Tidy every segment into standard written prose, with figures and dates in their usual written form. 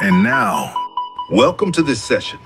And now, welcome to this session.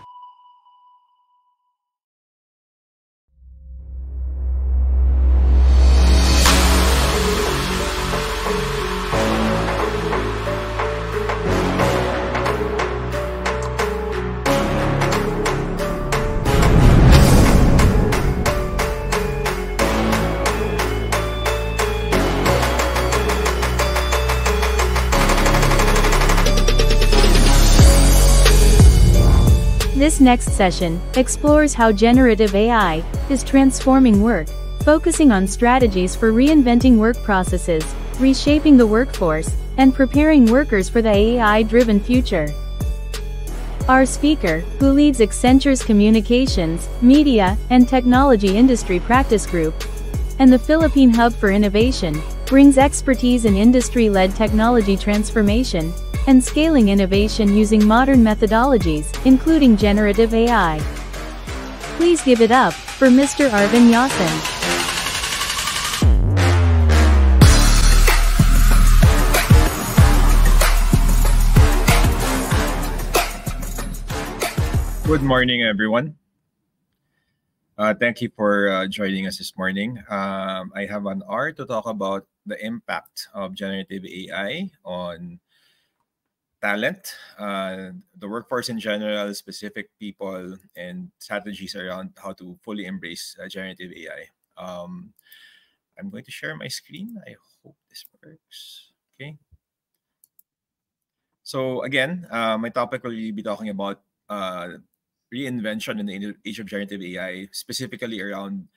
This next session explores how generative AI is transforming work, focusing on strategies for reinventing work processes, reshaping the workforce, and preparing workers for the AI-driven future. Our speaker, who leads Accenture's Communications, Media, and Technology Industry Practice Group, and the Philippine Hub for Innovation, brings expertise in industry-led technology transformation and scaling innovation using modern methodologies, including generative AI. Please give it up for Mr. Arvin Yasin. Good morning, everyone. Thank you for joining us this morning. I have an hour to talk about the impact of generative AI on talent, the workforce in general, specific people, and strategies around how to fully embrace generative AI. I'm going to share my screen. I hope this works. Okay. So again, my topic will be talking about reinvention in the age of generative AI, specifically around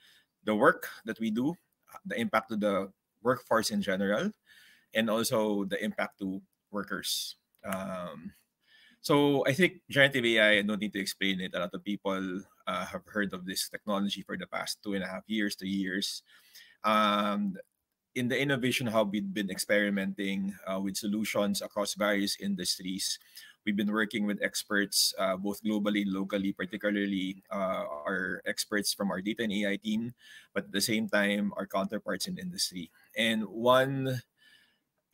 the work that we do, the impact to the workforce in general, and also the impact to workers. So I think generative AI, I don't need to explain it. A lot of people have heard of this technology for the past 2.5 years, 3 years. In the Innovation Hub, we've been experimenting with solutions across various industries. We've been working with experts both globally and locally, particularly our experts from our data and AI team, but at the same time, our counterparts in industry. And one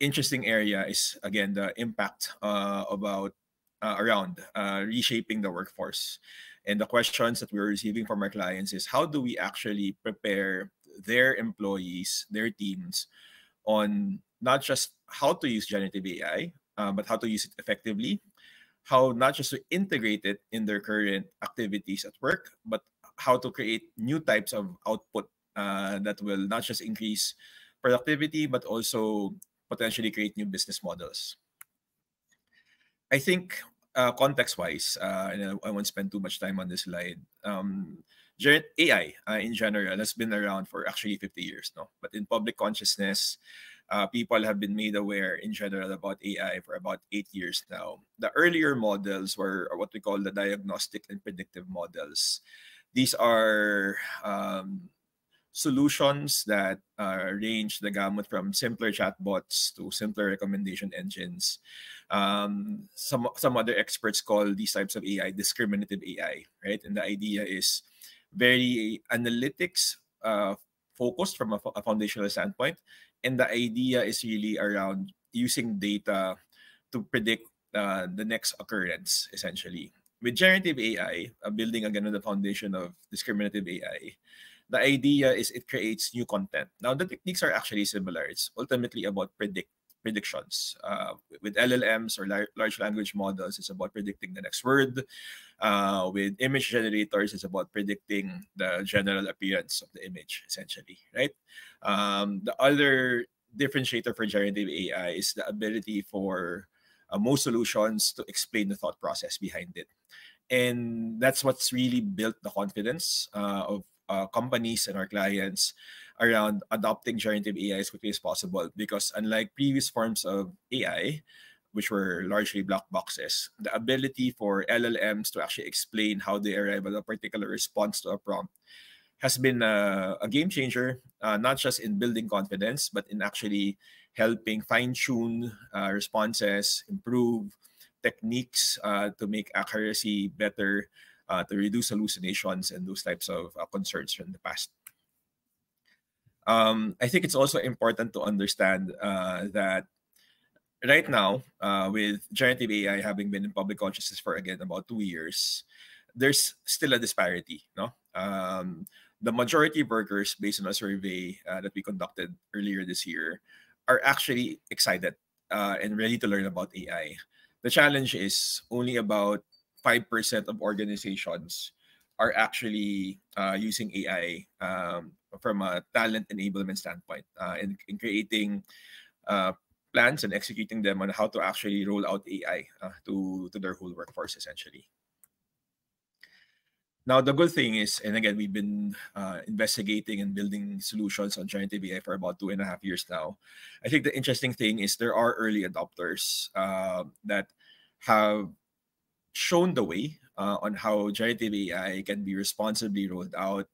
interesting area is, again, the impact around reshaping the workforce. And the questions that we're receiving from our clients is, how do we actually prepare their employees, their teams, on not just how to use generative AI, but how to use it effectively, how not just to integrate it in their current activities at work, but how to create new types of output that will not just increase productivity, but also potentially create new business models. I think context-wise, and I won't spend too much time on this slide, AI in general has been around for actually 50 years now. But in public consciousness, people have been made aware in general about AI for about 8 years now. The earlier models were what we call the diagnostic and predictive models. These are solutions that range the gamut from simpler chatbots to simpler recommendation engines. Some other experts call these types of AI discriminative AI, right? And the idea is very analytics focused from a foundational standpoint. And the idea is really around using data to predict the next occurrence, essentially. With generative AI, building again on the foundation of discriminative AI, the idea is it creates new content. Now, the techniques are actually similar. It's ultimately about predictions. With LLMs or large language models, it's about predicting the next word. With image generators, it's about predicting the general appearance of the image, essentially, right? The other differentiator for generative AI is the ability for most solutions to explain the thought process behind it. And that's what's really built the confidence of companies and our clients around adopting generative AI as quickly as possible. Because unlike previous forms of AI, which were largely black boxes, the ability for LLMs to actually explain how they arrive at a particular response to a prompt has been a game changer, not just in building confidence, but in actually helping fine-tune responses, improve techniques to make accuracy better, to reduce hallucinations and those types of concerns from the past. I think it's also important to understand that right now, with generative AI having been in public consciousness for again about 2 years, there's still a disparity. No, the majority of workers, based on a survey that we conducted earlier this year, are actually excited and ready to learn about AI. The challenge is only about 5% of organizations are actually using AI from a talent enablement standpoint in creating uh, plans and executing them on how to actually roll out AI to their whole workforce, essentially. Now, the good thing is, and again, we've been investigating and building solutions on generative AI for about 2.5 years now. I think the interesting thing is there are early adopters that have shown the way on how generative AI can be responsibly rolled out.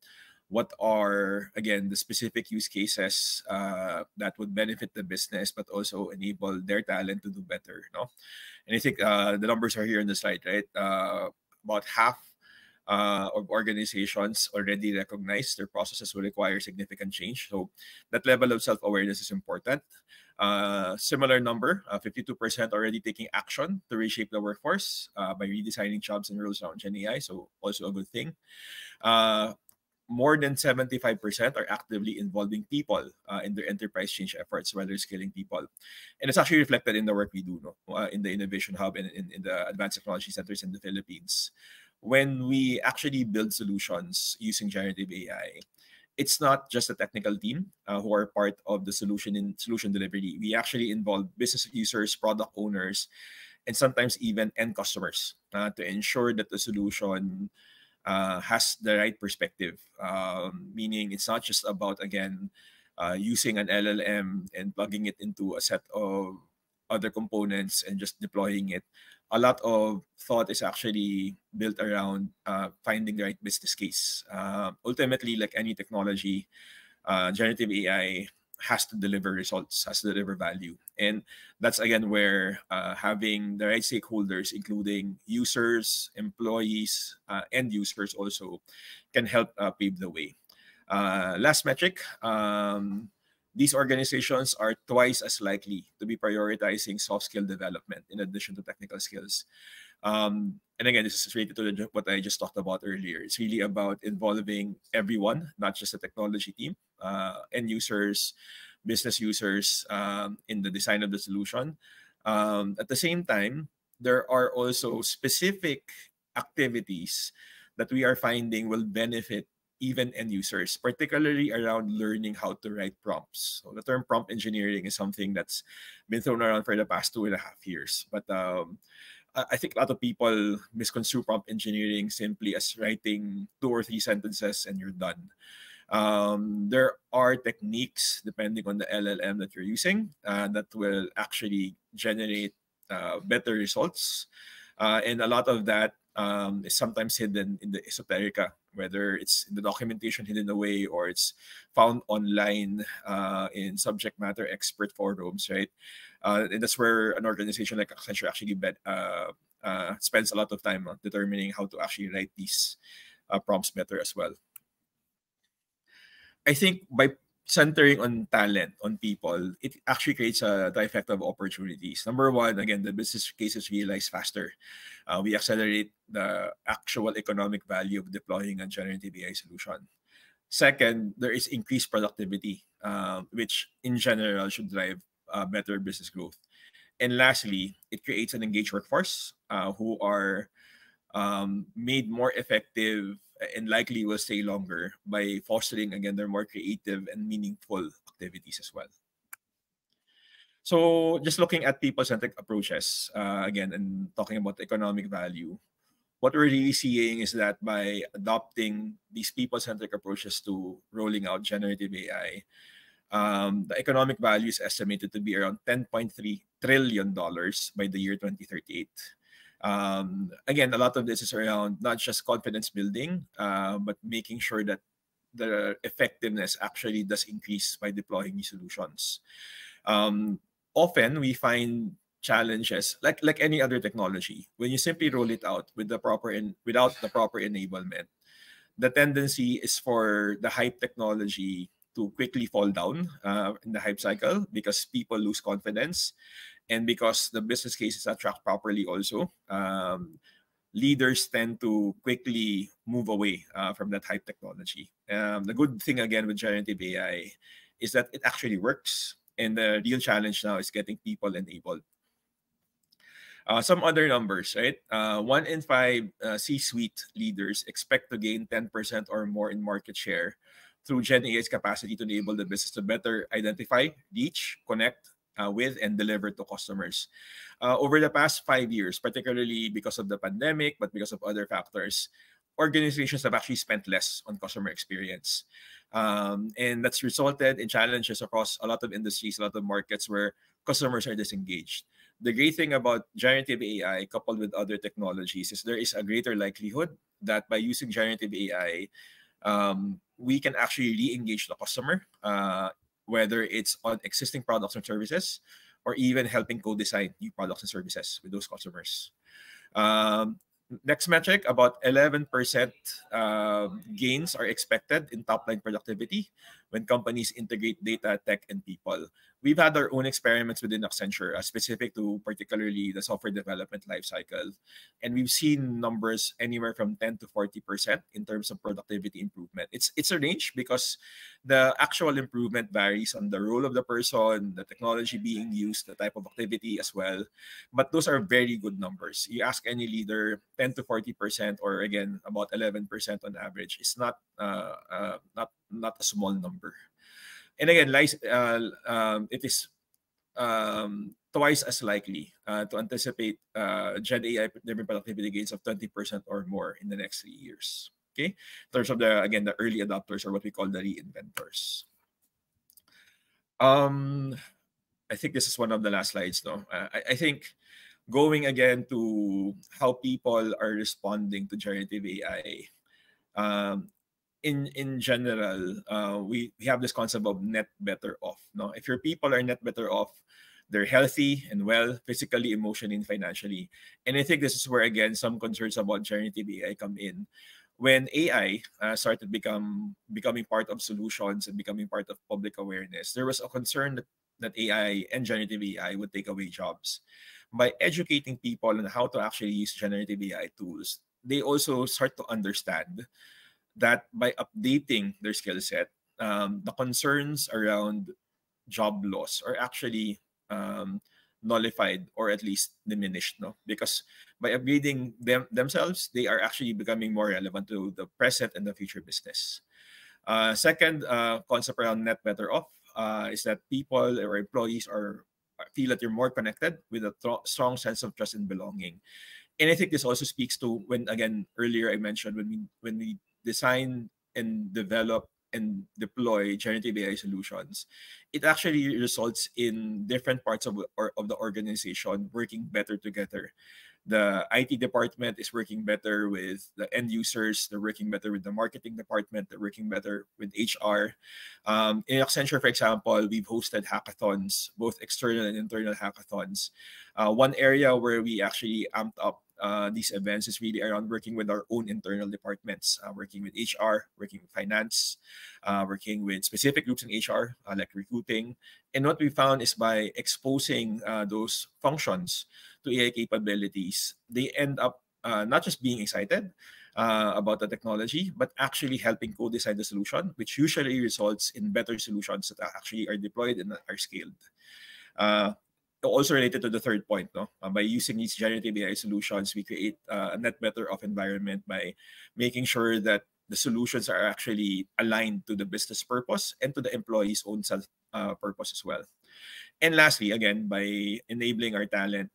What are, again, the specific use cases that would benefit the business, but also enable their talent to do better? No, and I think the numbers are here on the slide, right? About half of organizations already recognize their processes will require significant change. So that level of self-awareness is important. Similar number, 52% already taking action to reshape the workforce by redesigning jobs and roles around Gen AI. So also a good thing. More than 75% are actively involving people in their enterprise change efforts, whether scaling people. And it's actually reflected in the work we do in the Innovation Hub and in the Advanced Technology Centers in the Philippines. When we actually build solutions using generative AI, it's not just a technical team who are part of the solution delivery. We actually involve business users, product owners, and sometimes even end customers to ensure that the solution has the right perspective. Meaning, it's not just about, again, using an LLM and plugging it into a set of other components and just deploying it. A lot of thought is actually built around finding the right business case. Ultimately, like any technology, generative AI has to deliver results, has to deliver value. And that's, again, where having the right stakeholders, including users, employees, end users also, can help pave the way. Last metric, these organizations are twice as likely to be prioritizing soft skill development in addition to technical skills. And again, this is related to what I just talked about earlier. It's really about involving everyone, not just the technology team, end users, business users in the design of the solution. At the same time, there are also specific activities that we are finding will benefit even end users, particularly around learning how to write prompts. So the term prompt engineering is something that's been thrown around for the past 2.5 years. But I think a lot of people misconstrue prompt engineering simply as writing 2 or 3 sentences and you're done. There are techniques, depending on the LLM that you're using, that will actually generate better results. And a lot of that is sometimes hidden in the esoterica, whether it's in the documentation hidden away or it's found online in subject matter expert forums, right? And that's where an organization like Accenture actually spends a lot of time determining how to actually write these prompts better as well. I think by centering on talent, on people, it actually creates a trifecta of opportunities. Number one, again, the business cases realize faster. We accelerate the actual economic value of deploying a generative AI solution. Second, there is increased productivity, which in general should drive better business growth. And lastly, it creates an engaged workforce who are made more effective and likely will stay longer by fostering, again, their more creative and meaningful activities as well. So just looking at people-centric approaches, again, and talking about economic value, what we're really seeing is that by adopting these people-centric approaches to rolling out generative AI, the economic value is estimated to be around $10.3 trillion by the year 2038. Again, a lot of this is around not just confidence building, but making sure that the effectiveness actually does increase by deploying these solutions. Often we find challenges like any other technology. When you simply roll it out with without the proper enablement, the tendency is for the hype technology to quickly fall down in the hype cycle because people lose confidence And because the business cases are tracked properly also, leaders tend to quickly move away from that hype technology. The good thing again with generative AI is that it actually works. And the real challenge now is getting people enabled. Some other numbers, right? 1 in 5 C-suite leaders expect to gain 10% or more in market share through Gen AI's capacity to enable the business to better identify, reach, connect with, and deliver to customers. Over the past 5 years, particularly because of the pandemic, but because of other factors, organizations have actually spent less on customer experience. And that's resulted in challenges across a lot of industries, a lot of markets where customers are disengaged. The great thing about generative AI coupled with other technologies is there is a greater likelihood that by using generative AI, we can actually re-engage the customer, whether it's on existing products and services, or even helping co-design new products and services with those customers. Next metric, about 11% gains are expected in top-line productivity when companies integrate data, tech, and people. We've had our own experiments within Accenture, specific to particularly the software development lifecycle. And we've seen numbers anywhere from 10 to 40% in terms of productivity improvement. It's a range because the actual improvement varies on the role of the person, the technology being used, the type of activity as well. But those are very good numbers. You ask any leader, 10 to 40%, or again, about 11% on average, is not a small number. And again, it is twice as likely to anticipate Gen AI-driven productivity gains of 20% or more in the next 3 years. Okay, in terms of the early adopters, or what we call the reinventors. I think this is one of the last slides, though. I think going again to how people are responding to generative AI. In general, we have this concept of net better off. No, if your people are net better off, they're healthy and well, physically, emotionally, and financially. And I think this is where again some concerns about generative AI come in. When AI started becoming part of solutions and becoming part of public awareness, there was a concern that AI and generative AI would take away jobs. By educating people on how to actually use generative AI tools, they also start to understand that by updating their skill set, the concerns around job loss are actually nullified or at least diminished. No, because by upgrading themselves, they are actually becoming more relevant to the present and the future business. Second concept around net better off is that people or employees feel that you're more connected with a strong sense of trust and belonging. And I think this also speaks to when, again, earlier I mentioned when we design and develop and deploy generative AI solutions, it actually results in different parts of the organization working better together. The IT department is working better with the end users. They're working better with the marketing department. They're working better with HR. In Accenture, for example, we've hosted hackathons, both external and internal hackathons. One area where we actually amped up these events is really around working with our own internal departments, working with HR, working with finance, working with specific groups in HR, like recruiting. And what we found is by exposing those functions to AI capabilities, they end up not just being excited about the technology, but actually helping co-design the solution, which usually results in better solutions that actually are deployed and are scaled. Also related to the third point, no? By using these generative AI solutions, we create a net better off environment by making sure that the solutions are actually aligned to the business purpose and to the employee's own self purpose as well. And lastly, again, by enabling our talent,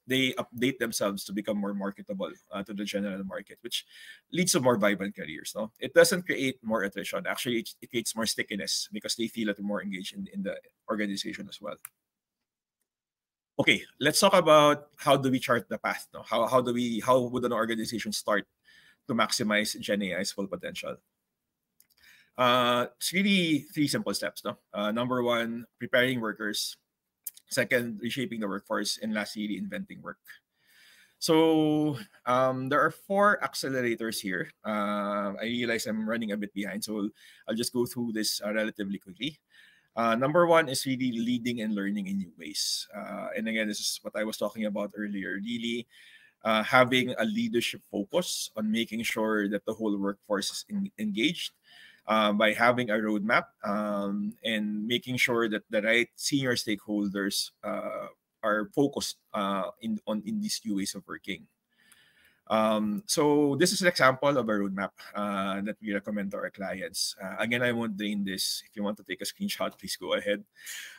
they update themselves to become more marketable to the general market, which leads to more vibrant careers. No, it doesn't create more attrition. Actually, it creates more stickiness because they feel that they're more engaged in the organization as well. Okay, let's talk about how do we chart the path. No, how would an organization start to maximize Gen AI's full potential? It's really 3 simple steps. No, number 1, preparing workers. Second, reshaping the workforce, and lastly, reinventing work. So there are 4 accelerators here. I realize I'm running a bit behind, so I'll just go through this relatively quickly. Number one is really leading and learning in new ways. And again, this is what I was talking about earlier. Really having a leadership focus on making sure that the whole workforce is engaged by having a roadmap and making sure that the right senior stakeholders are focused in these new ways of working. So this is an example of a roadmap that we recommend to our clients. Again, I won't drain this. If you want to take a screenshot, please go ahead.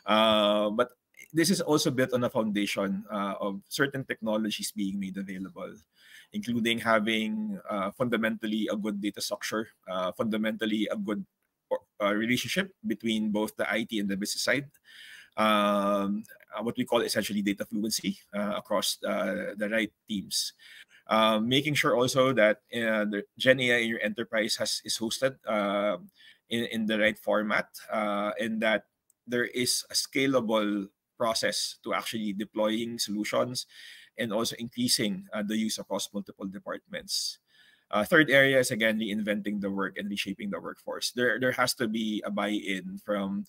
But this is also built on a foundation of certain technologies being made available, including having fundamentally a good data structure, fundamentally a good relationship between both the IT and the business side, what we call essentially data fluency across the right teams. Making sure also that the Gen AI in your enterprise is hosted in the right format, and that there is a scalable process to actually deploying solutions and also increasing the use across multiple departments. Third area is again reinventing the work and reshaping the workforce. There has to be a buy-in from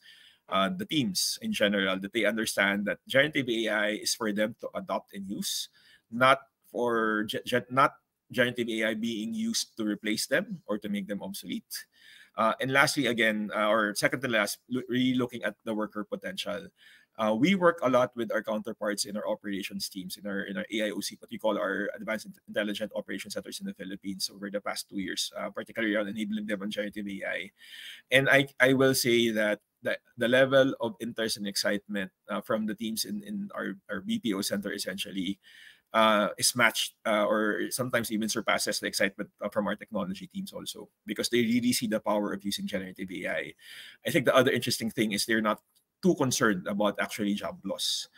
the teams in general, that they understand that generative AI is for them to adopt and use, not for not generative AI being used to replace them or to make them obsolete. And lastly, again, or second to last, really looking at the worker potential. We work a lot with our counterparts in our operations teams, in our AIOC, what we call our Advanced Intelligent Operation Centers in the Philippines over the past 2 years, particularly around enabling them on generative AI. And I will say that the level of interest and excitement from the teams in our BPO center essentially is matched or sometimes even surpasses the excitement from our technology teams also, because they really see the power of using generative AI. I think the other interesting thing is they're not too concerned about actually job loss.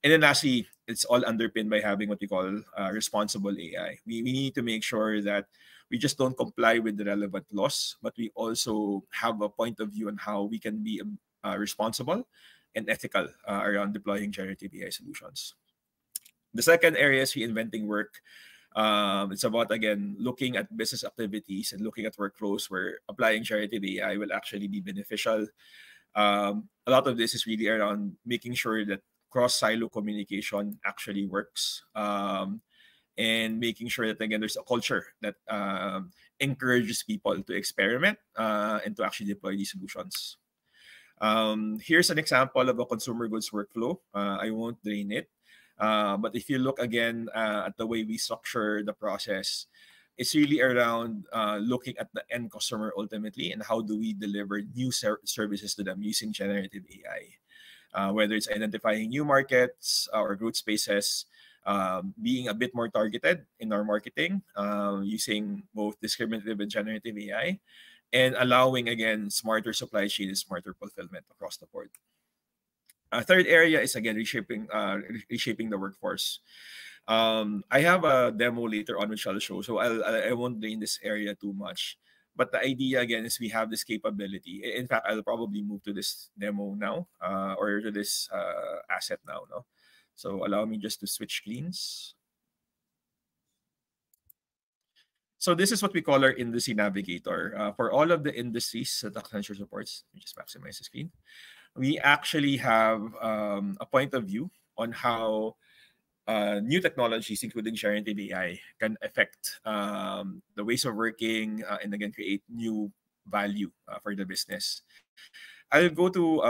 And then lastly, it's all underpinned by having what we call responsible AI. We need to make sure that we just don't comply with the relevant laws, but we also have a point of view on how we can be responsible and ethical around deploying generative AI solutions. The second area is reinventing work. It's about, again, looking at business activities and looking at workflows where applying generative AI will actually be beneficial. A lot of this is really around making sure that cross-silo communication actually works, and making sure that, again, there's a culture that encourages people to experiment and to actually deploy these solutions. Here's an example of a consumer goods workflow. I won't drain it. But if you look again at the way we structure the process, it's really around looking at the end customer ultimately and how do we deliver new services to them using generative AI. Whether it's identifying new markets or growth spaces, being a bit more targeted in our marketing, using both discriminative and generative AI, and allowing, again, smarter supply chain and smarter fulfillment across the board. Third area is, again, reshaping the workforce. I have a demo later on which I'll show, so I won't drain this area too much. But the idea, again, is we have this capability. In fact, I'll probably move to this demo now, or to this asset now. No? So allow me just to switch screens. So this is what we call our industry navigator. For all of the industries that Accenture supports, let me just maximize the screen. We actually have a point of view on how new technologies, including generative AI, can affect the ways of working and, again, create new value for the business. I'll go to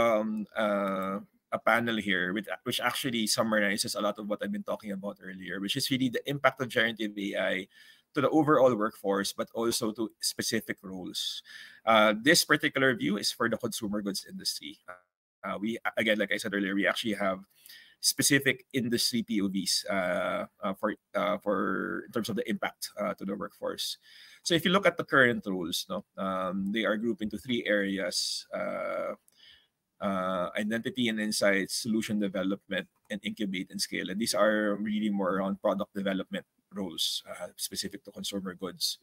a panel here which actually summarizes a lot of what I've been talking about earlier, which is really the impact of generative AI to the overall workforce, but also to specific roles. This particular view is for the consumer goods industry. We, again, like I said earlier, we actually have specific industry POVs for in terms of the impact to the workforce. So if you look at the current roles, they are grouped into 3 areas: identity and insights, solution development, and incubate and scale. And these are really more around product development roles specific to consumer goods.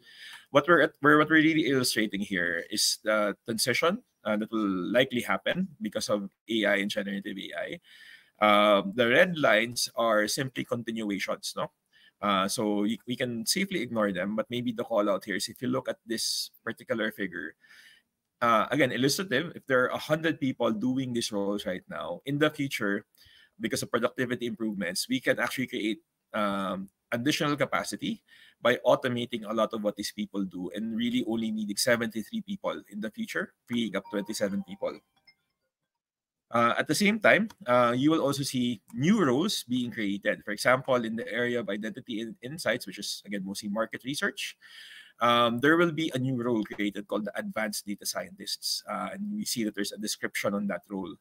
What we're really illustrating here is the transition that will likely happen because of AI and generative AI. The red lines are simply continuations, no? So we can safely ignore them, but maybe the call out here is if you look at this particular figure, again, illustrative, if there are 100 people doing these roles right now, in the future, because of productivity improvements, we can actually create additional capacity by automating a lot of what these people do and really only needing 73 people in the future, freeing up 27 people. At the same time, you will also see new roles being created. For example, in the area of identity and insights, which is again mostly market research, there will be a new role created called the advanced data scientists. And we see that there's a description on that role.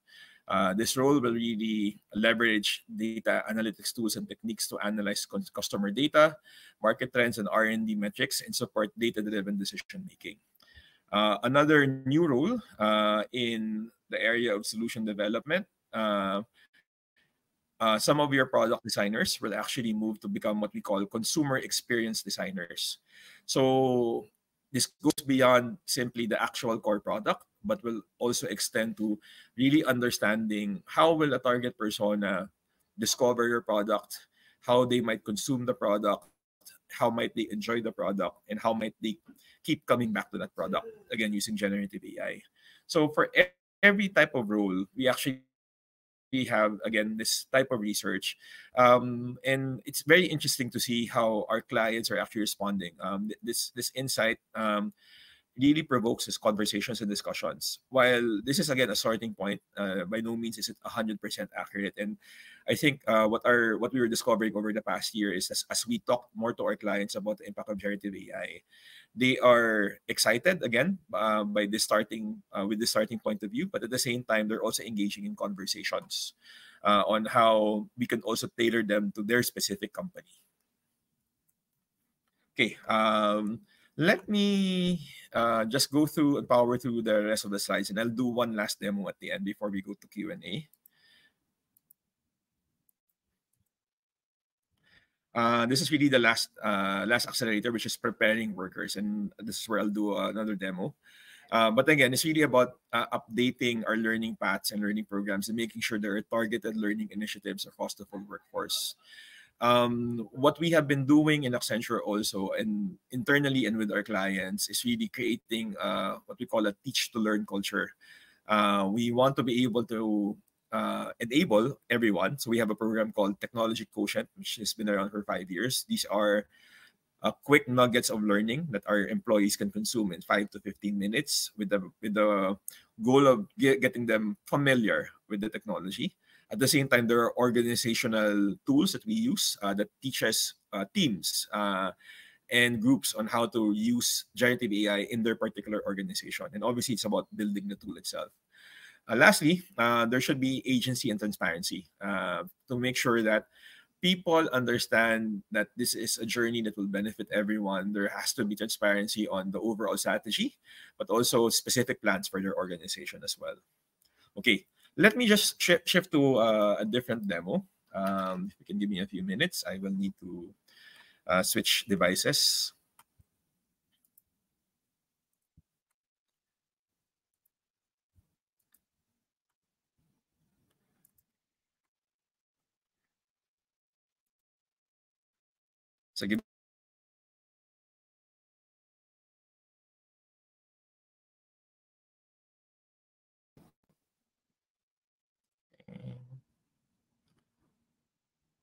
This role will really leverage data analytics tools and techniques to analyze customer data, market trends, and R&D metrics, and support data-driven decision making. Another new role in the area of solution development, some of your product designers will actually move to become what we call consumer experience designers. So this goes beyond simply the actual core product, but will also extend to really understanding how will a target persona discover your product, how they might consume the product, how might they enjoy the product, and how might they keep coming back to that product, again, using generative AI. So for every type of role, we actually have, again, this type of research. And it's very interesting to see how our clients are actually responding. This insight really provokes these conversations and discussions. While this is, again, a starting point, by no means is it 100% accurate. And I think what we were discovering over the past year is as we talk more to our clients about the impact of generative AI, they are excited again by this starting with the starting point of view, but at the same time they're also engaging in conversations on how we can also tailor them to their specific company. Okay, let me just go through and power through the rest of the slides, and I'll do one last demo at the end before we go to Q&A. This is really the last accelerator, which is preparing workers, and this is where I'll do another demo. But again, it's really about updating our learning paths and learning programs and making sure there are targeted learning initiatives across the full workforce. What we have been doing in Accenture also, and internally and with our clients, is really creating what we call a teach to learn culture. We want to be able to enable everyone. So we have a program called Technology Quotient, which has been around for 5 years. These are quick nuggets of learning that our employees can consume in 5 to 15 minutes with the goal of getting them familiar with the technology. At the same time, there are organizational tools that we use that teaches teams and groups on how to use generative AI in their particular organization. And obviously, it's about building the tool itself. Lastly, there should be agency and transparency to make sure that people understand that this is a journey that will benefit everyone. There has to be transparency on the overall strategy, but also specific plans for their organization as well. Okay, let me just shift to a different demo. If you can give me a few minutes, I will need to switch devices. So give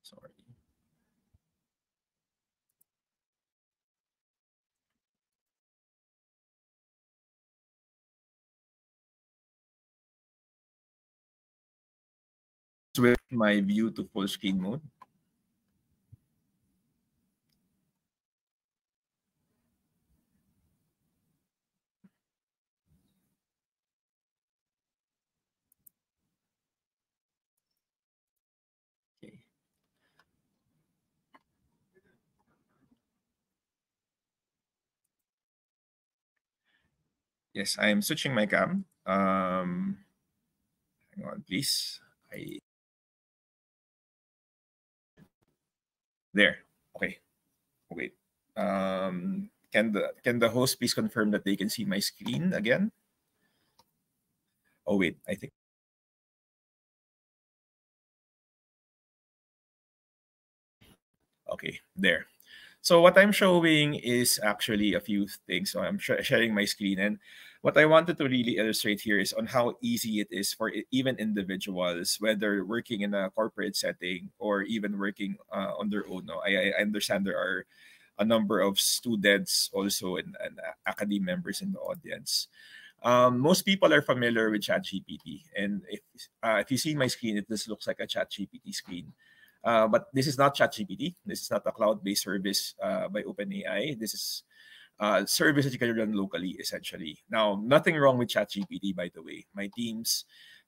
sorry. With my view to full screen mode. Okay. Yes, I am switching my cam. Hang on, please. There. Okay. Wait. Can the host please confirm that they can see my screen again? Oh wait, I think. Okay, there. So what I'm showing is actually a few things. So I'm sharing my screen, and what I wanted to really illustrate here is on how easy it is for even individuals, whether working in a corporate setting or even working on their own. No, I understand there are a number of students also and academy members in the audience. Most people are familiar with ChatGPT, and if you see my screen, this looks like a ChatGPT screen. But this is not ChatGPT. This is not a cloud-based service by OpenAI. This is service that you can run locally, essentially. Now, nothing wrong with ChatGPT, by the way. My teams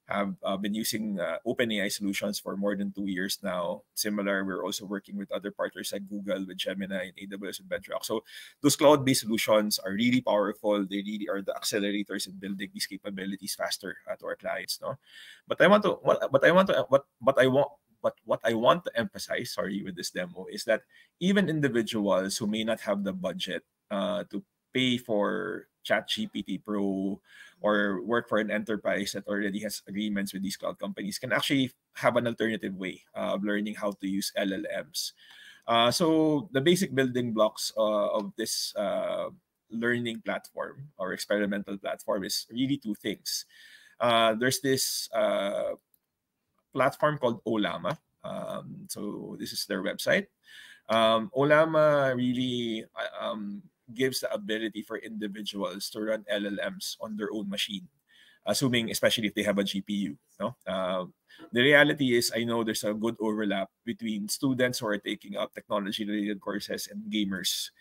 have been using OpenAI solutions for more than 2 years now. Similar, we're also working with other partners like Google with Gemini and AWS with Bedrock. So those cloud-based solutions are really powerful. They really are the accelerators in building these capabilities faster to our clients. No, but what I want to emphasize, sorry, with this demo is that even individuals who may not have the budget to pay for ChatGPT Pro or work for an enterprise that already has agreements with these cloud companies can actually have an alternative way of learning how to use LLMs. So the basic building blocks of this learning platform or experimental platform is really two things. There's this platform called Ollama. So this is their website. Ollama really gives the ability for individuals to run LLMs on their own machine, assuming especially if they have a GPU. No? The reality is, I know there's a good overlap between students who are taking up technology-related courses and gamers,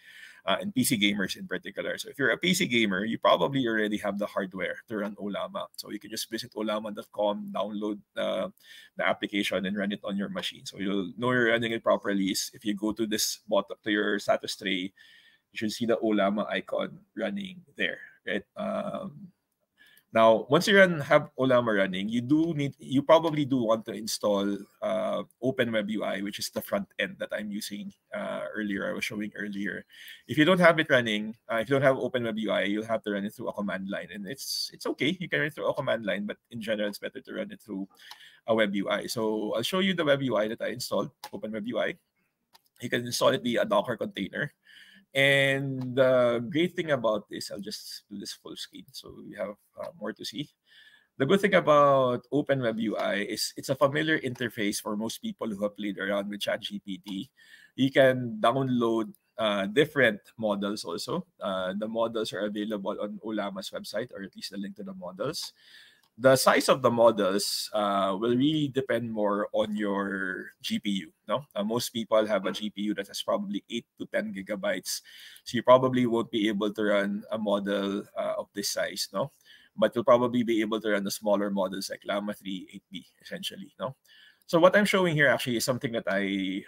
and PC gamers in particular. So if you're a PC gamer, you probably already have the hardware to run Ollama. So you can just visit ollama.com, download the application, and run it on your machine. So you'll know you're running it properly if you go to this bottom, to your status tray, you should see the Ollama icon running there, right? Now, once you have Ollama running, you probably do want to install OpenWebUI, which is the front end that I'm using earlier. I was showing earlier. If you don't have it running, if you don't have OpenWebUI, you'll have to run it through a command line, and it's okay. You can run it through a command line, but in general, it's better to run it through a WebUI. So I'll show you the WebUI that I installed, OpenWebUI. You can install it via a Docker container. And the great thing about this, I'll just do this full screen so we have more to see. The good thing about OpenWebUI is it's a familiar interface for most people who have played around with ChatGPT. You can download different models also. The models are available on Ollama's website, or at least the link to the models. The size of the models will really depend more on your GPU. No, most people have a GPU that has probably 8 to 10 gigabytes, so you probably won't be able to run a model of this size. No, but you'll probably be able to run the smaller models like Llama 3, 8B, essentially. No. So what I'm showing here actually is something that I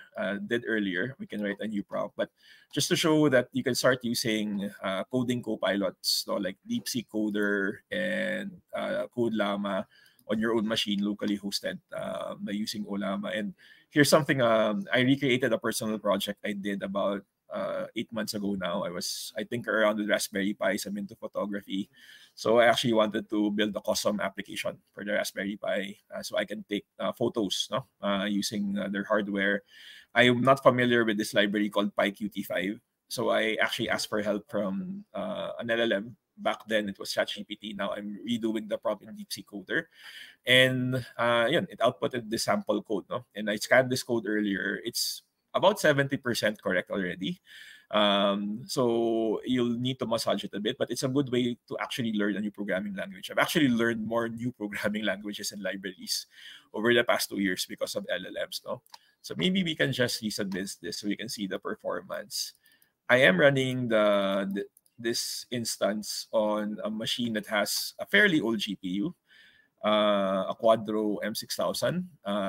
did earlier. We can write a new prompt, but just to show that you can start using coding copilots, so like DeepSeek Coder and CodeLlama on your own machine, locally hosted by using Ollama. And here's something, I recreated a personal project I did about 8 months ago now. I think around the Raspberry Pi. I'm into photography. So I actually wanted to build a custom application for the Raspberry Pi so I can take photos using their hardware. I'm not familiar with this library called PyQt5. So I actually asked for help from an LLM. Back then, it was ChatGPT. Now I'm redoing the prompt in DeepSeek Coder. And it outputted the sample code. No? And I scanned this code earlier. It's about 70% correct already. So you'll need to massage it a bit, but it's a good way to actually learn a new programming language. I've actually learned more new programming languages and libraries over the past 2 years because of LLMs. No? So maybe we can just reset this so we can see the performance. I am running this instance on a machine that has a fairly old GPU, a Quadro M6000.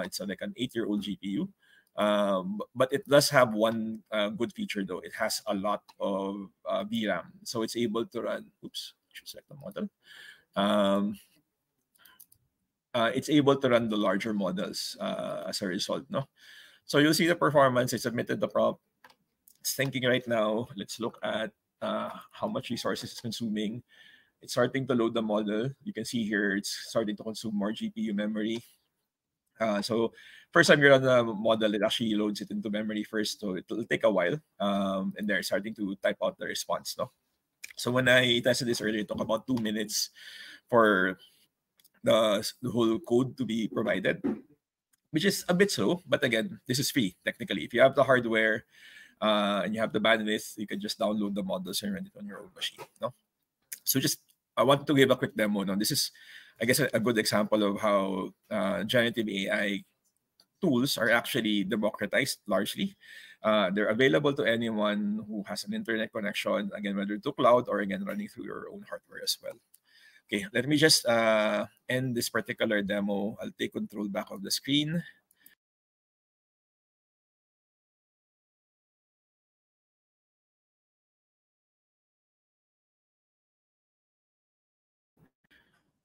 It's like an 8-year-old GPU. But it does have one good feature though. It has a lot of VRAM, so it's able to run. Oops, I should select the model. It's able to run the larger models as a result. No, so you'll see the performance. I submitted the prompt. It's thinking right now. Let's look at how much resources it's consuming. It's starting to load the model. You can see here it's starting to consume more GPU memory. So first time you run the model, it actually loads it into memory first, so it'll take a while, and they're starting to type out the response. No, So when I tested this earlier, it took about 2 minutes for the whole code to be provided, which is a bit slow. But again, this is free technically. If you have the hardware and you have the bandwidth, you can just download the models and run it on your own machine. No? So I want to give a quick demo. No? This is, I guess, a good example of how generative AI tools are actually democratized largely. They're available to anyone who has an internet connection, again, whether to cloud or again, running through your own hardware as well. Okay, let me just end this particular demo. I'll take control back of the screen.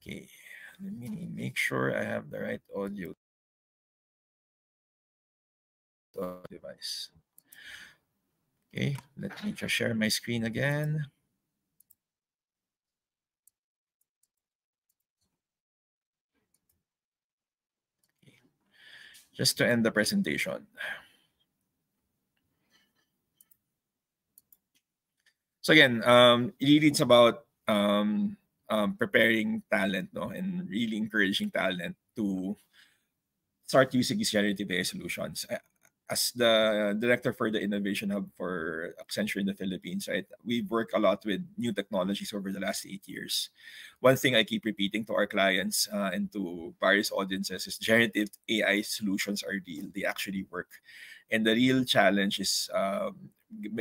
Okay, let me make sure I have the right audio device. Okay, let me just share my screen again. Okay. Just to end the presentation. So again, really it's about preparing talent, no, and really encouraging talent to start using these generative AI solutions. As the director for the Innovation Hub for Accenture in the Philippines, right, we've worked a lot with new technologies over the last 8 years. One thing I keep repeating to our clients and to various audiences is generative AI solutions are real. They actually work. And the real challenge is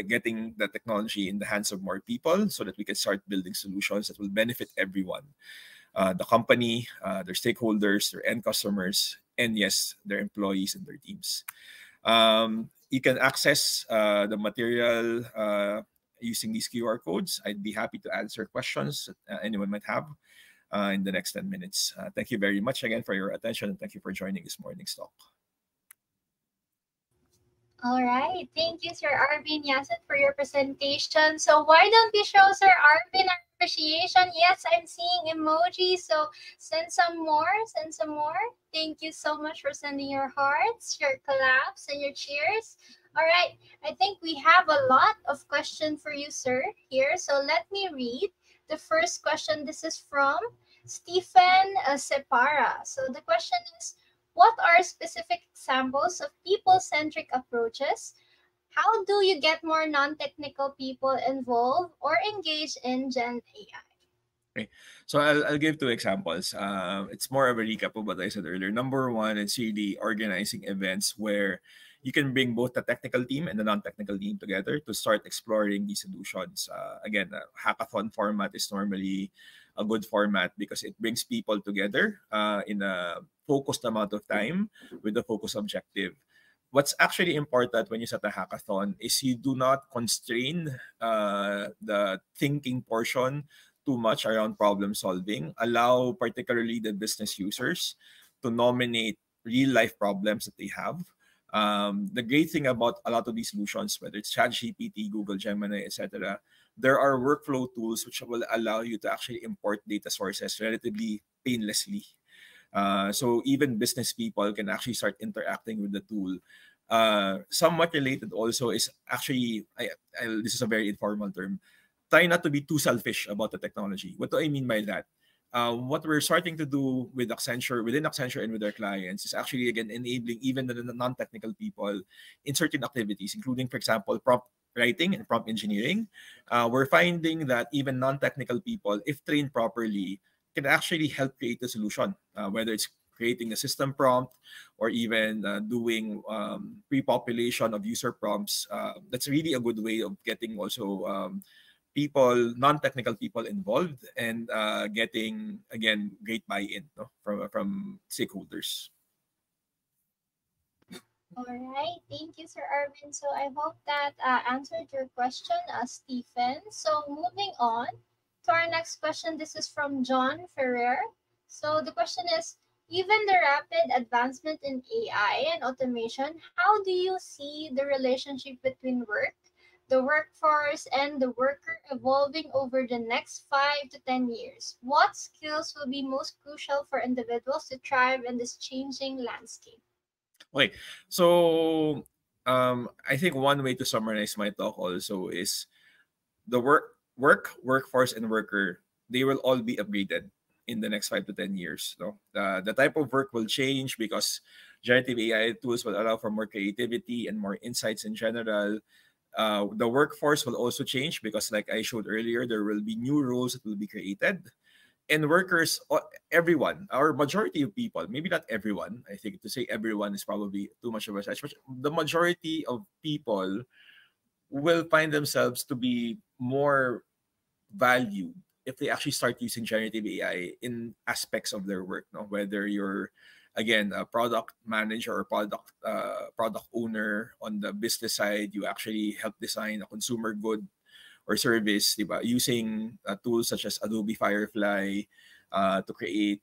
getting the technology in the hands of more people so that we can start building solutions that will benefit everyone. The company, their stakeholders, their end customers, and yes, their employees and their teams. You can access the material using these QR codes. I'd be happy to answer questions that anyone might have in the next 10 minutes. Thank you very much again for your attention, and thank you for joining this morning's talk. All right. Thank you, Sir Arvin Yasit, for your presentation. So why don't we show Sir Arvin our appreciation? Yes, I'm seeing emojis. So send some more. Send some more. Thank you so much for sending your hearts, your claps, and your cheers. All right. I think we have a lot of questions for you, sir, here. So let me read the first question. This is from Stephen Separa. So the question is, what are specific examples of people-centric approaches? How do you get more non-technical people involved or engaged in Gen AI? Okay. So I'll give 2 examples. It's more of a recap of what I said earlier. Number one, it's really organizing events where you can bring both the technical team and the non-technical team together to start exploring these solutions. Again, a hackathon format is normally a good format because it brings people together in a focused amount of time with a focused objective. What's actually important when you set a hackathon is you do not constrain the thinking portion too much around problem solving. Allow particularly the business users to nominate real life problems that they have. The great thing about a lot of these solutions, whether it's ChatGPT, Google Gemini, etc., there are workflow tools which will allow you to actually import data sources relatively painlessly. So even business people can actually start interacting with the tool. Somewhat related also is actually, this is a very informal term, try not to be too selfish about the technology. What do I mean by that? What we're starting to do with Accenture, within Accenture and with our clients is actually, again, enabling even the non-technical people in certain activities, including, for example, prompt writing and prompt engineering. We're finding that even non-technical people, if trained properly, can actually help create the solution, whether it's creating a system prompt or even doing pre-population of user prompts. That's really a good way of getting also people, non-technical people involved and getting, again, great buy-in, no, from stakeholders. All right. Thank you, Sir Arvin. So I hope that answered your question, Stephen. So moving on to our next question. This is from John Ferrer. So the question is, given the rapid advancement in AI and automation, how do you see the relationship between work, the workforce, and the worker evolving over the next 5 to 10 years? What skills will be most crucial for individuals to thrive in this changing landscape? Okay, so I think one way to summarize my talk also is the workforce, and worker, they will all be upgraded in the next 5 to 10 years. No, the type of work will change because generative AI tools will allow for more creativity and more insights in general. The workforce will also change because, like I showed earlier, there will be new roles that will be created. And workers, everyone, our majority of people, maybe not everyone, I think to say everyone is probably too much of a stretch, but the majority of people will find themselves to be more valued if they actually start using generative AI in aspects of their work. No, whether you're again a product manager or product owner on the business side, you actually help design a consumer good or service, diba? Using tools such as Adobe Firefly to create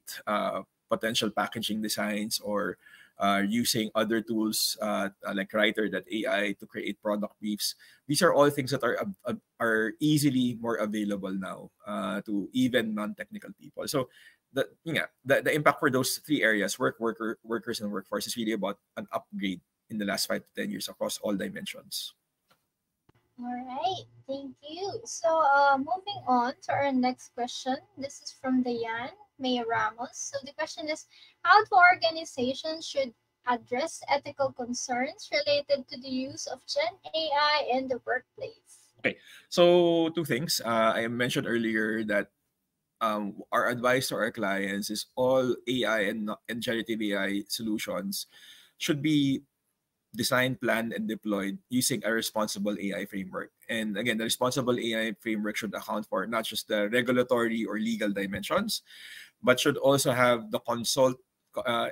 potential packaging designs, or using other tools like Writer.ai to create product briefs. These are all things that are easily more available now to even non-technical people. So the impact for those three areas, workers, and workforce, is really about an upgrade in the last 5 to 10 years across all dimensions. All right, thank you. So, moving on to our next question. This is from Diane May Ramos. So, the question is, how do organizations should address ethical concerns related to the use of Gen AI in the workplace? Okay, so two things. I mentioned earlier that our advice to our clients is all AI and generative AI solutions should be designed, planned, and deployed using a responsible AI framework. And again, the responsible AI framework should account for not just the regulatory or legal dimensions, but should also have the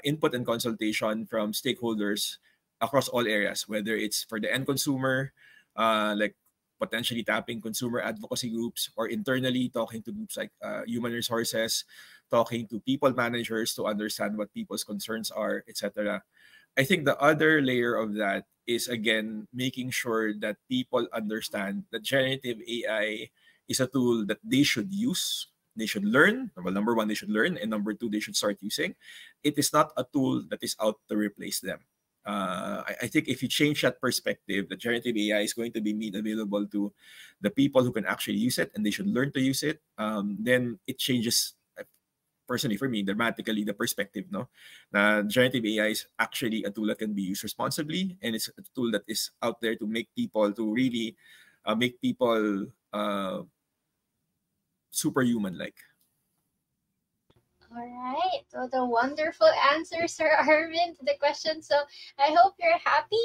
input and consultation from stakeholders across all areas, whether it's for the end consumer, like potentially tapping consumer advocacy groups, or internally talking to groups like human resources, talking to people managers to understand what people's concerns are, etc. I think the other layer of that is, again, making sure that people understand that generative AI is a tool that they should use, they should learn. Well, number one, they should learn, and number two, they should start using. It is not a tool that is out to replace them. I think if you change that perspective, that generative AI is going to be made available to the people who can actually use it, and they should learn to use it, then it changes, personally for me, dramatically, the perspective. No, generative AI is actually a tool that can be used responsibly, and it's a tool that is out there to make people, to really make people superhuman-like. All right. So the wonderful answer, Sir Arvin, to the question. So I hope you're happy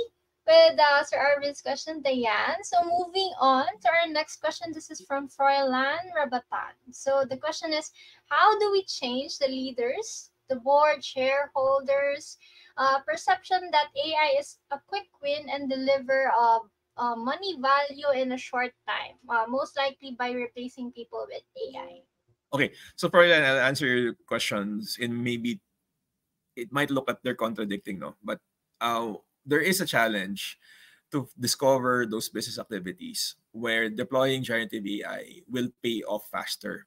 with Sir Arvin's question, Diane. So moving on to our next question. This is from Froilan Rabatan. So the question is, how do we change the leaders, the board, shareholders, perception that AI is a quick win and deliver money value in a short time, most likely by replacing people with AI? Okay, so Froilan, I'll answer your questions in maybe it might look at they're contradicting, no, but there is a challenge to discover those business activities where deploying generative AI will pay off faster.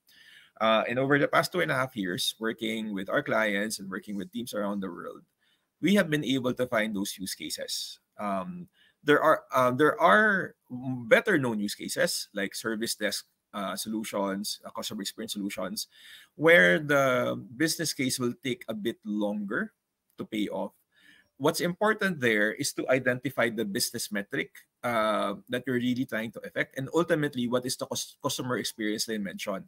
And over the past 2.5 years, working with our clients and working with teams around the world, we have been able to find those use cases. There are better known use cases like service desk solutions, customer experience solutions, where the business case will take a bit longer to pay off. What's important there is to identify the business metric that you're really trying to affect, and ultimately, what is the customer experience they mentioned.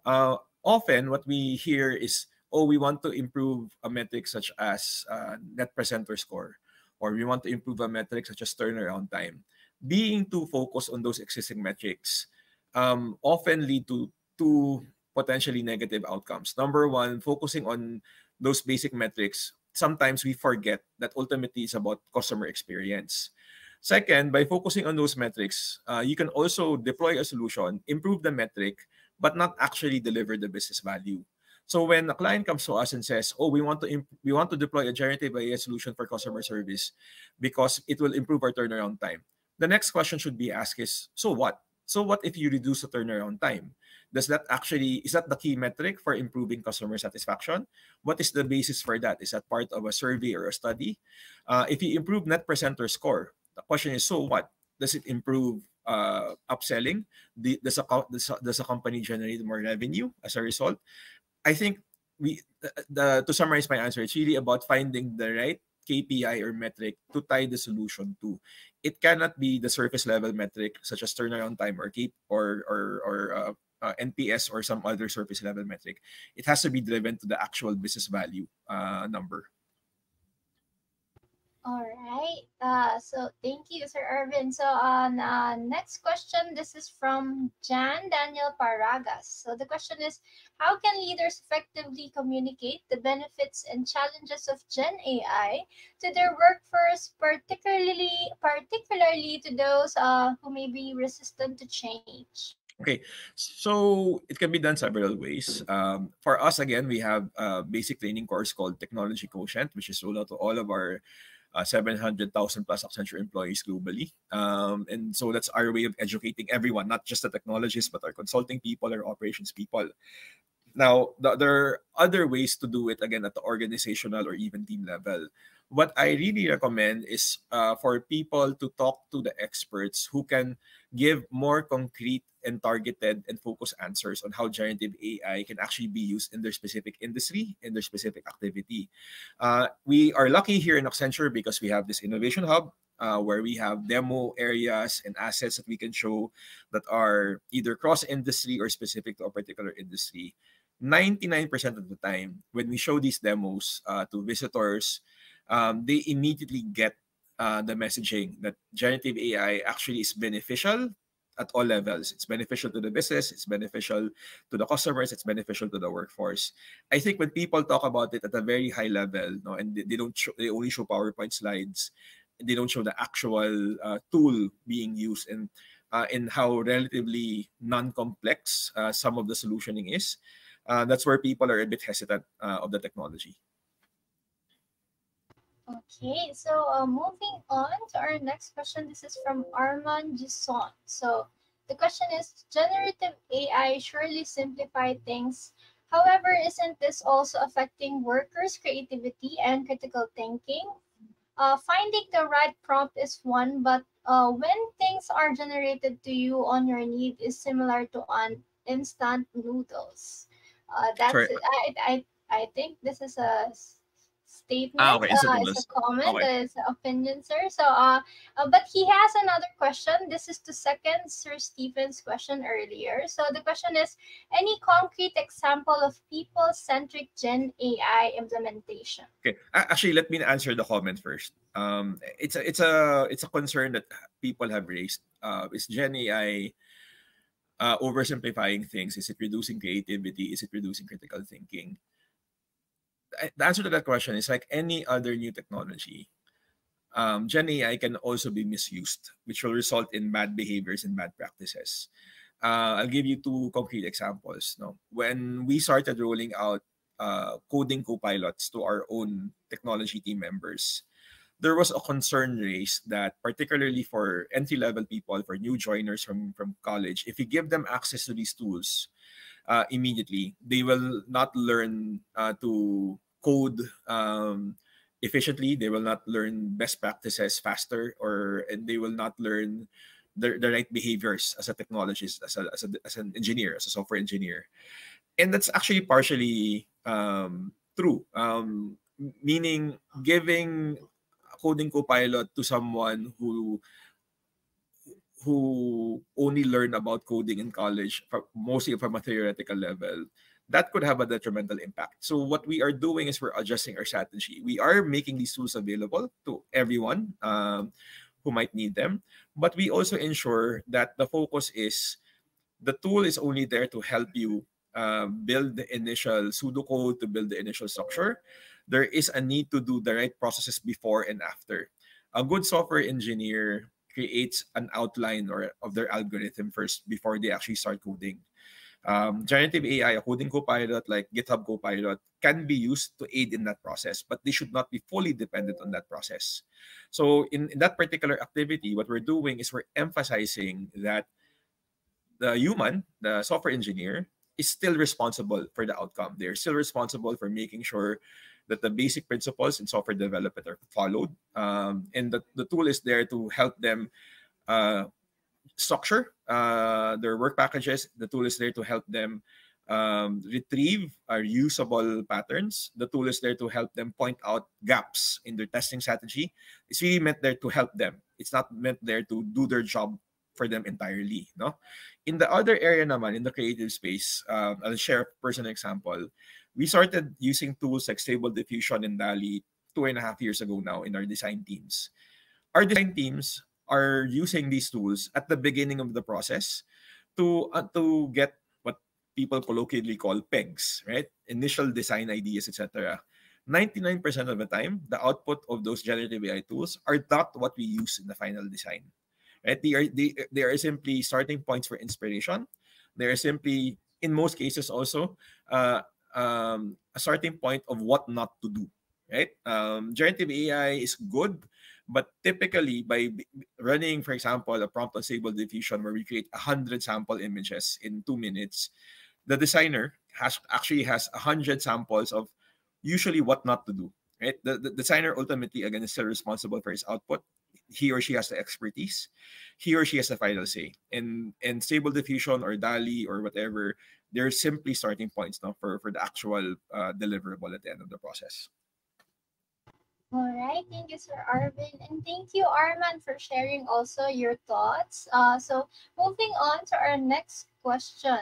Often, what we hear is, oh, we want to improve a metric such as net presenter score, or we want to improve a metric such as turnaround time. Being too focused on those existing metrics often lead to two potentially negative outcomes. Number one, focusing on those basic metrics, sometimes we forget that ultimately it's about customer experience. Second, by focusing on those metrics, you can also deploy a solution, improve the metric, but not actually deliver the business value. So when a client comes to us and says, "Oh, we want to deploy a generative AI solution for customer service because it will improve our turnaround time," the next question should be asked is, "So what? So what if you reduce the turnaround time? Is that the key metric for improving customer satisfaction? What is the basis for that? Is that part of a survey or a study? If you improve net presenter score, the question is, so what? Does it improve upselling? Does a company generate more revenue as a result? I think to summarize my answer, it's really about finding the right KPI or metric to tie the solution to. It cannot be the surface level metric such as turnaround time or NPS or some other surface level metric. It has to be driven to the actual business value number. All right. So thank you, Sir Irvin. So next question, this is from Jan Daniel Paragas. So the question is, how can leaders effectively communicate the benefits and challenges of Gen AI to their workforce, particularly to those who may be resistant to change? Okay, so it can be done several ways. For us, again, we have a basic training course called Technology Quotient, which is rolled out to all of our 700,000 plus Accenture employees globally. And so that's our way of educating everyone, not just the technologists, but our consulting people, our operations people. Now, there are other ways to do it, again, at the organizational or even team level. What I really recommend is for people to talk to the experts who can give more concrete and targeted and focused answers on how generative AI can actually be used in their specific industry, in their specific activity. We are lucky here in Accenture because we have this innovation hub where we have demo areas and assets that we can show that are either cross-industry or specific to a particular industry. 99% of the time, when we show these demos to visitors, they immediately get the messaging that generative AI actually is beneficial at all levels. It's beneficial to the business, it's beneficial to the customers, it's beneficial to the workforce. I think when people talk about it at a very high level, no, and they only show PowerPoint slides, they don't show the actual tool being used and how relatively non-complex some of the solutioning is. That's where people are a bit hesitant of the technology. Okay, so moving on to our next question. This is from Armand Gison. So the question is, generative AI surely simplify things. However, isn't this also affecting workers' creativity and critical thinking? Finding the right prompt is one, but when things are generated to you on your need is similar to an instant noodles. That's Sorry. I think this is a statement. Okay, It's a comment. Okay. It's an opinion, sir. So but he has another question. This is to second Sir Stephen's question earlier. So the question is, any concrete example of people-centric Gen AI implementation? Okay. Actually, let me answer the comment first. It's a concern that people have raised. Is Gen AI oversimplifying things? Is it reducing creativity? Is it reducing critical thinking? The answer to that question is like any other new technology. Gen AI can also be misused, which will result in bad behaviors and bad practices. I'll give you two concrete examples. No, when we started rolling out coding copilots to our own technology team members, there was a concern raised that particularly for entry-level people, for new joiners from college, if you give them access to these tools immediately, they will not learn to code efficiently. They will not learn best practices faster, and they will not learn the right behaviors as a technologist, as an engineer, as a software engineer. And that's actually partially true. Meaning giving a coding copilot to someone who only learn about coding in college, mostly from a theoretical level, that could have a detrimental impact. So what we are doing is we're adjusting our strategy. We are making these tools available to everyone who might need them, but we also ensure that the focus is the tool is only there to help you build the initial pseudocode, to build the initial structure. There is a need to do the right processes before and after. A good software engineer creates an outline of their algorithm first before they actually start coding. Generative AI, a coding copilot like GitHub Copilot, can be used to aid in that process, but they should not be fully dependent on that process. So in that particular activity, what we're doing is we're emphasizing that the human, the software engineer, is still responsible for the outcome. They're still responsible for making sure that the basic principles in software development are followed. And the tool is there to help them structure their work packages. The tool is there to help them retrieve usable patterns. The tool is there to help them point out gaps in their testing strategy. It's really meant there to help them. It's not meant there to do their job for them entirely. No, in the other area naman, in the creative space, I'll share a personal example. We started using tools like Stable Diffusion and DALL-E 2.5 years ago now in our design teams. Our design teams are using these tools at the beginning of the process to get what people colloquially call pegs, right? Initial design ideas, etc. 99% of the time, the output of those generative AI tools are not what we use in the final design. Right? They are simply starting points for inspiration. They are simply, in most cases, also a starting point of what not to do. Right? Generative AI is good, but typically by running, for example, a prompt on Stable Diffusion where we create 100 sample images in 2 minutes, the designer actually has 100 samples of usually what not to do. Right? The designer ultimately, again, is still responsible for his output. He or she has the expertise. He or she has the final say. And Stable Diffusion or DALL-E or whatever, they're simply starting points now for the actual deliverable at the end of the process. All right, thank you, Sir Arvin, and thank you, Arman, for sharing also your thoughts. So moving on to our next question.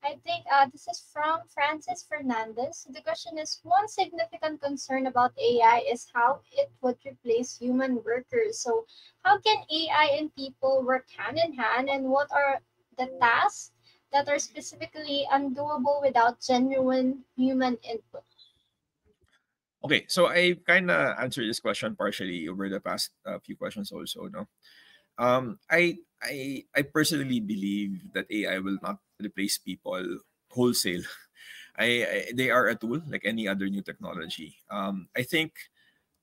I think this is from Francis Fernandez. The question is, one significant concern about AI is how it would replace human workers. So how can AI and people work hand in hand, and what are the tasks that are specifically undoable without genuine human input? Okay, so I kind of answered this question partially over the past few questions also. No, I personally believe that AI will not replace people wholesale. They are a tool like any other new technology. I think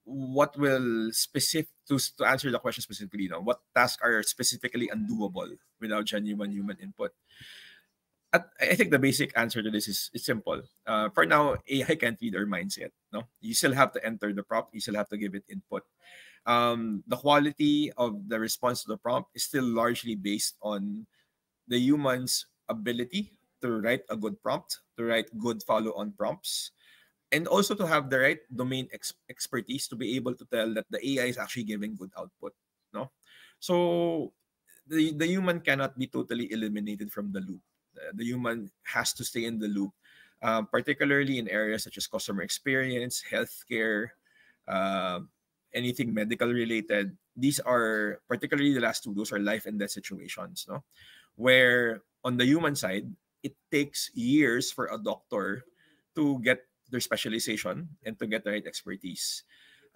what will to answer the question specifically, what tasks are specifically undoable without genuine human input? I think the basic answer to this is simple. For now, AI can't read our mindset. No, you still have to enter the prompt. You still have to give it input. The quality of the response to the prompt is still largely based on the human's ability to write a good prompt, to write good follow-on prompts, and also to have the right domain expertise to be able to tell that the AI is actually giving good output. No, so the human cannot be totally eliminated from the loop. The human has to stay in the loop, particularly in areas such as customer experience, healthcare, anything medical related. These are particularly the last two. Those are life and death situations, no? Where on the human side, it takes years for a doctor to get their specialization and to get the right expertise.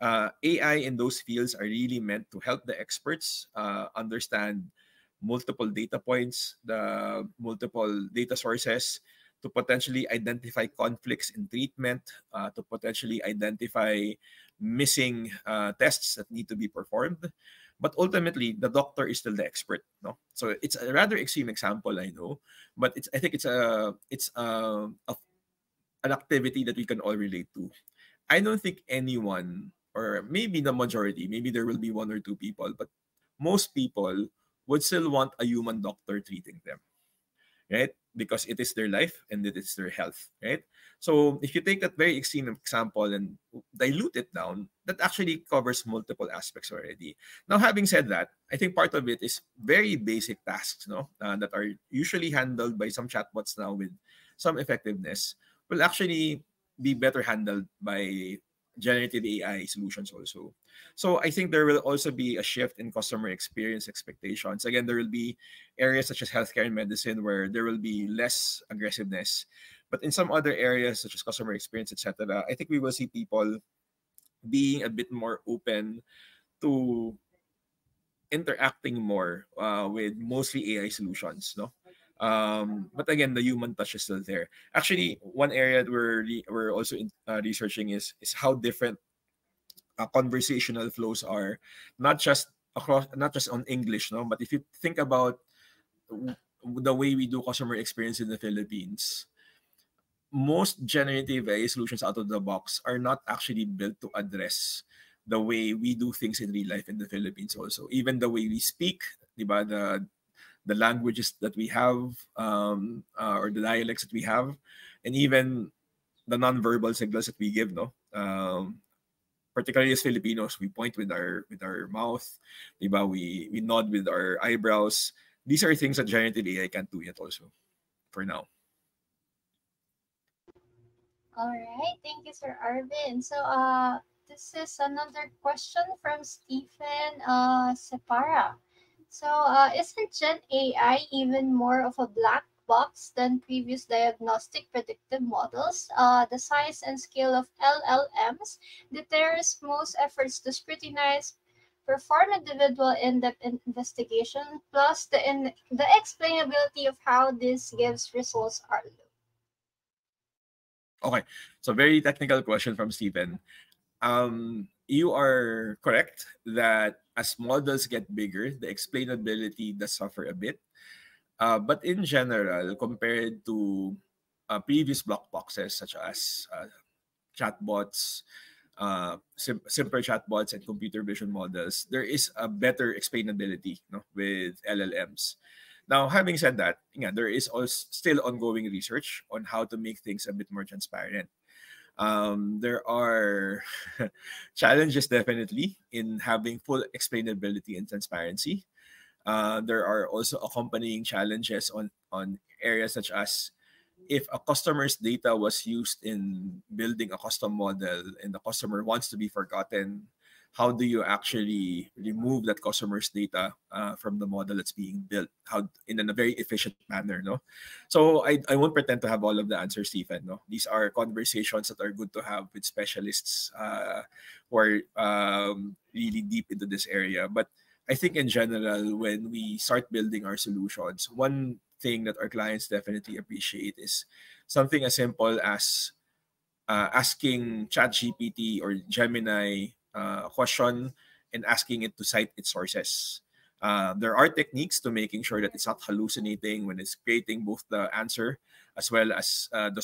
AI in those fields are really meant to help the experts understand multiple data points, the multiple data sources, to potentially identify conflicts in treatment, to potentially identify missing tests that need to be performed. But ultimately, the doctor is still the expert. No, so it's a rather extreme example, I know, but I think it's an activity that we can all relate to. I don't think anyone, or maybe the majority, maybe there will be one or two people, but most people would still want a human doctor treating them, right? Because it is their life and it is their health, right? So if you take that very extreme example and dilute it down, that actually covers multiple aspects already. Now, having said that, I think part of it is very basic tasks, that are usually handled by some chatbots now with some effectiveness, will actually be better handled by generative AI solutions also. So I think there will also be a shift in customer experience expectations. Again, there will be areas such as healthcare and medicine where there will be less aggressiveness. But in some other areas such as customer experience, etc., I think we will see people being a bit more open to interacting more with mostly AI solutions, no? But again, the human touch is still there. Actually, one area that we're also researching is how different conversational flows are, not just on English, no, but if you think about the way we do customer experience in the Philippines, most generative AI solutions out of the box are not actually built to address the way we do things in real life in the Philippines also. Even the way we speak, diba, the languages that we have, or the dialects that we have, and even the non-verbal signals that we give, no? Particularly as Filipinos, we point with our mouth, diba? We nod with our eyebrows. These are things that generative AI can't do yet also, for now. All right, thank you, Sir Arvin. So, this is another question from Stephen Separa. So, isn't Gen AI even more of a black box than previous diagnostic predictive models? The size and scale of LLMs deters most efforts to scrutinize, perform individual in-depth investigation, plus the explainability of how this gives results are low. Okay, so very technical question from Stephen. You are correct that as models get bigger, the explainability does suffer a bit. But in general, compared to previous block boxes such as chatbots, simpler chatbots, and computer vision models, there is a better explainability, no, with LLMs. Now, having said that, yeah, there is also still ongoing research on how to make things a bit more transparent. There are challenges definitely in having full explainability and transparency. There are also accompanying challenges on areas such as if a customer's data was used in building a custom model and the customer wants to be forgotten, how do you actually remove that customer's data from the model that's being built? How in a very efficient manner, no? So I won't pretend to have all of the answers, Stephen. No, these are conversations that are good to have with specialists who are really deep into this area. But I think in general, when we start building our solutions, one thing that our clients definitely appreciate is something as simple as asking ChatGPT or Gemini a question and asking it to cite its sources. There are techniques to making sure that it's not hallucinating when it's creating both the answer as well as the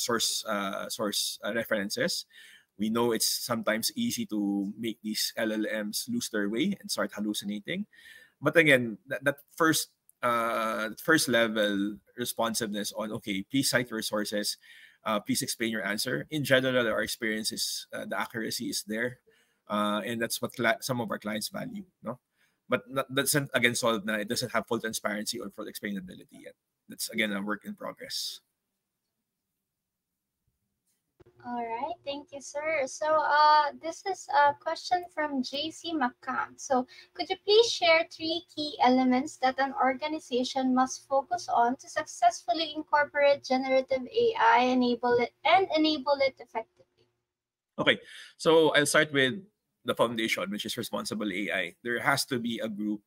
source references. We know it's sometimes easy to make these LLMs lose their way and start hallucinating. But again, that first level responsiveness on, okay, please cite your sources, please explain your answer. In general, our experience is the accuracy is there, and that's what some of our clients value. No, but that doesn't again solve na it doesn't have full transparency or full explainability yet. That's again a work in progress. All right, thank you, sir. So, this is a question from JC McCann. So, could you please share three key elements that an organization must focus on to successfully incorporate generative AI, enable it effectively? Okay, so I'll start with the foundation, which is responsible AI. There has to be a group,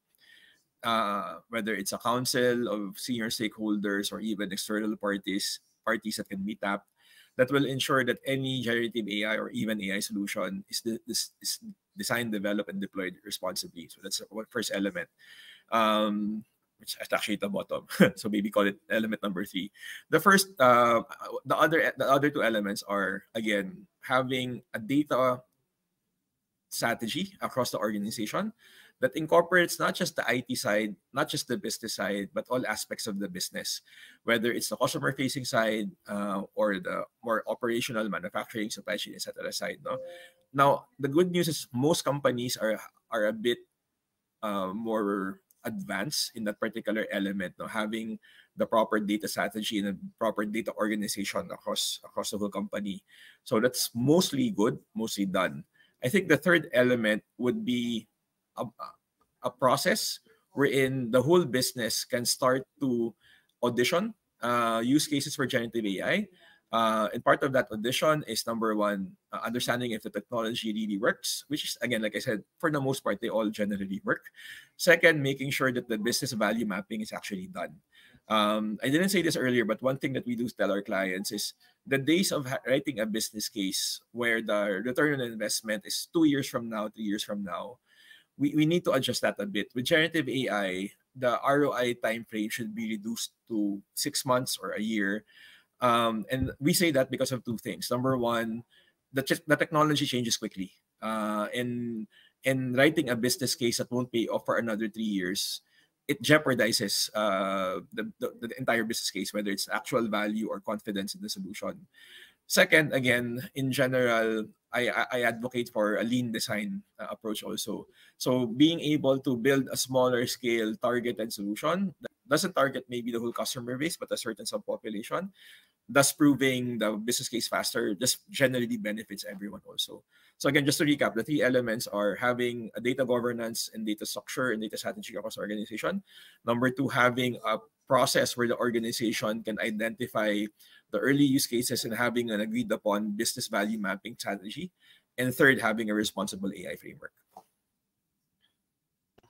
whether it's a council of senior stakeholders or even external parties that can be tapped, that will ensure that any generative AI or even AI solution is designed, developed, and deployed responsibly. So that's the first element, which is actually the bottom. So maybe call it element number 3. The first, the other two elements are, again, having a data strategy across the organization that incorporates not just the IT side, not just the business side, but all aspects of the business, whether it's the customer-facing side or the more operational, manufacturing, supply chain, etc. side. No, now the good news is most companies are a bit more advanced in that particular element. No, having the proper data strategy and a proper data organization across the whole company. So that's mostly good, mostly done. I think the third element would be a process wherein the whole business can start to audition use cases for generative AI. And part of that audition is number one, understanding if the technology really works, which is, again, like I said, for the most part, they all generally work. Second, making sure that the business value mapping is actually done. I didn't say this earlier, but one thing that we do tell our clients is the days of writing a business case where the return on investment is 2 years from now, 3 years from now, we need to adjust that a bit. With generative AI, the ROI timeframe should be reduced to 6 months or a year. And we say that because of two things. Number one, the technology changes quickly. In writing a business case that won't pay off for another 3 years, it jeopardizes the entire business case, whether it's actual value or confidence in the solution. Second, again, in general, I advocate for a lean design approach also. So being able to build a smaller scale targeted solution that doesn't target maybe the whole customer base, but a certain subpopulation, thus proving the business case faster, just generally benefits everyone also. So again, just to recap, the three elements are having a data governance and data structure and data strategy across the organization. Number two, having a process where the organization can identify the early use cases and having an agreed upon business value mapping strategy. And third, having a responsible AI framework.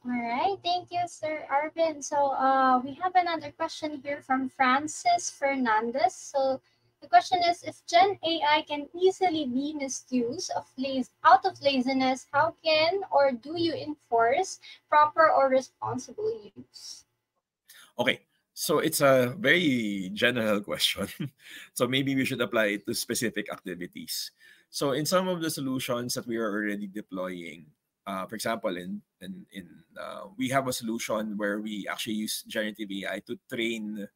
All right, thank you, Sir Arvin. So we have another question here from Francis Fernandez. So the question is, if Gen AI can easily be misused out of laziness, how can or do you enforce proper or responsible use? Okay, so it's a very general question. So maybe we should apply it to specific activities. So in some of the solutions that we are already deploying, for example, we have a solution where we actually use generative AI to train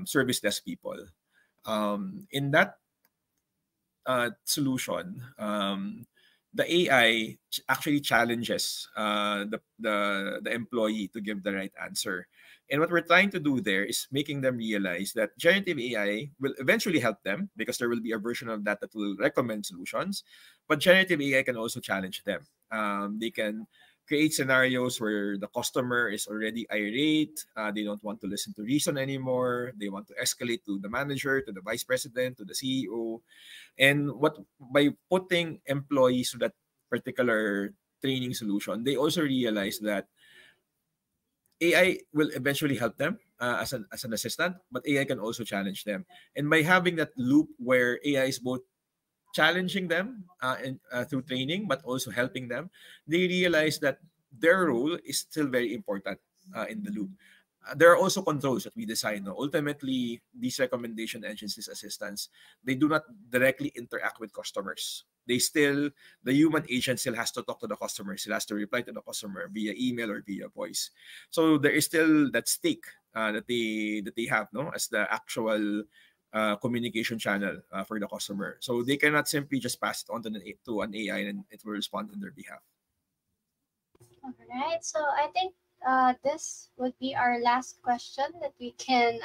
service desk people. In that solution, the AI actually challenges the employee to give the right answer. And what we're trying to do there is making them realize that generative AI will eventually help them because there will be a version of that will recommend solutions. But generative AI can also challenge them. They can create scenarios where the customer is already irate. They don't want to listen to reason anymore. They want to escalate to the manager, to the vice president, to the CEO. And by putting employees to that particular training solution, they also realize that AI will eventually help them as an assistant, but AI can also challenge them. And by having that loop where AI is both challenging them through training, but also helping them, they realize that their role is still very important in the loop. There are also controls that we design. No? Ultimately, these recommendation engines, these assistants, they do not directly interact with customers. The human agent still has to talk to the customer, still has to reply to the customer via email or via voice. So there is still that stake that they have, no, as the actual communication channel for the customer. So they cannot simply just pass it on to an AI and it will respond on their behalf. All right, so I think this would be our last question that we can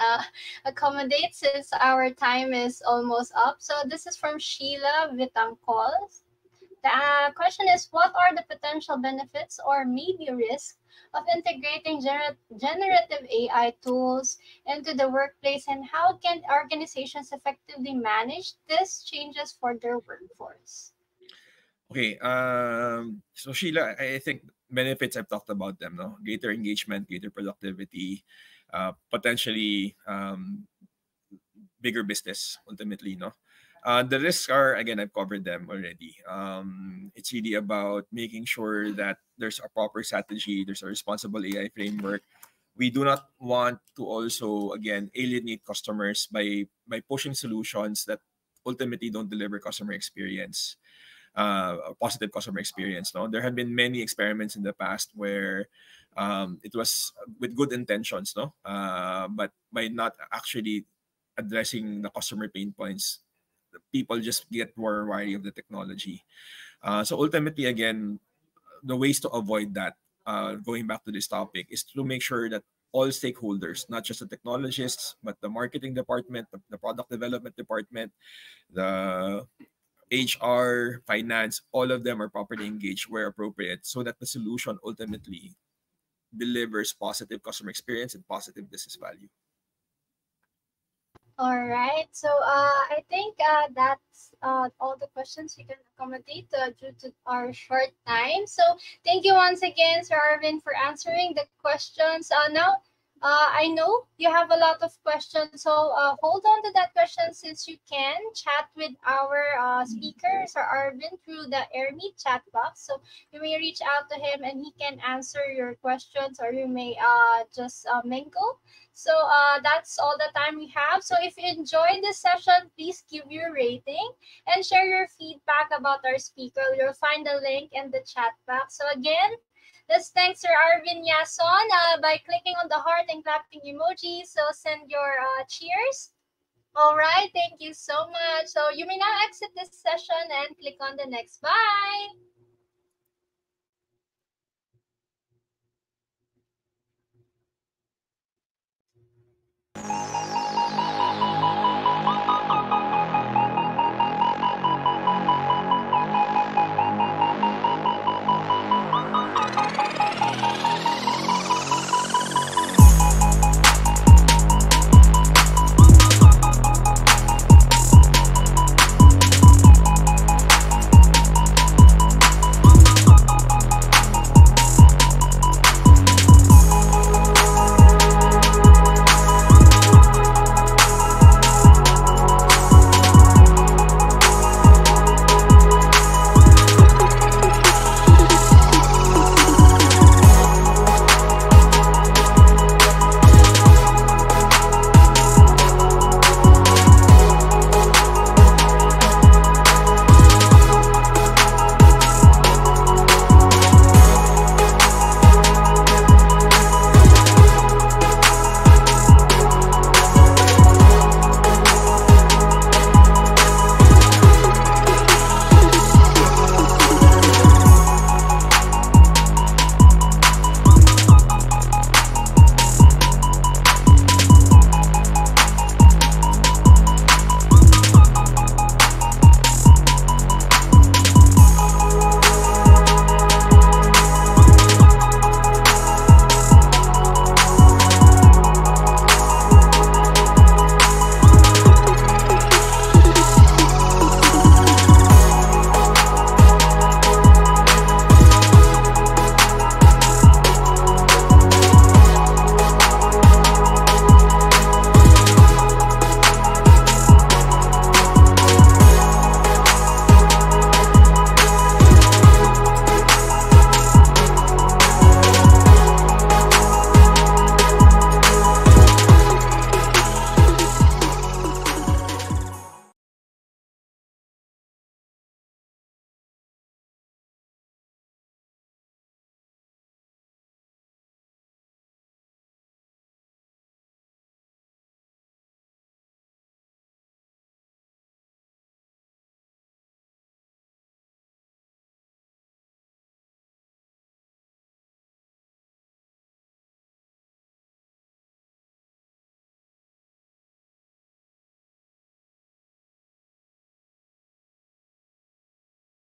accommodate since our time is almost up. So this is from Sheila Vitangkol. The question is, what are the potential benefits or maybe risks of integrating generative AI tools into the workplace, and how can organizations effectively manage these changes for their workforce? Okay, so Sheila, I think benefits, I've talked about them, no? Greater engagement, greater productivity, potentially bigger business ultimately, no? The risks are, again, I've covered them already. It's really about making sure that there's a proper strategy, there's a responsible AI framework. We do not want to also, again, alienate customers by pushing solutions that ultimately don't deliver customer experience, a positive customer experience. No, there have been many experiments in the past where it was with good intentions, no, but by not actually addressing the customer pain points, the people just get more wary of the technology. So ultimately, again, the ways to avoid that, going back to this topic, is to make sure that all stakeholders, not just the technologists, but the marketing department, the product development department, the HR, finance, all of them are properly engaged where appropriate so that the solution ultimately delivers positive customer experience and positive business value. All right, so I think that's all the questions we can accommodate due to our short time. So thank you once again, Sir Arvin, for answering the questions. Now, I know you have a lot of questions, so hold on to that question since you can chat with our speaker, Sir Arvin, through the AirMeet chat box. So you may reach out to him and he can answer your questions, or you may just mingle. So that's all the time we have. So if you enjoyed this session, please give your rating and share your feedback about our speaker. You'll find the link in the chat box. So again, Let's thank Sir Arvin Yason by clicking on the heart and clapping emoji. So send your cheers. All right, thank you so much. So you may now exit this session and click on the next. Bye.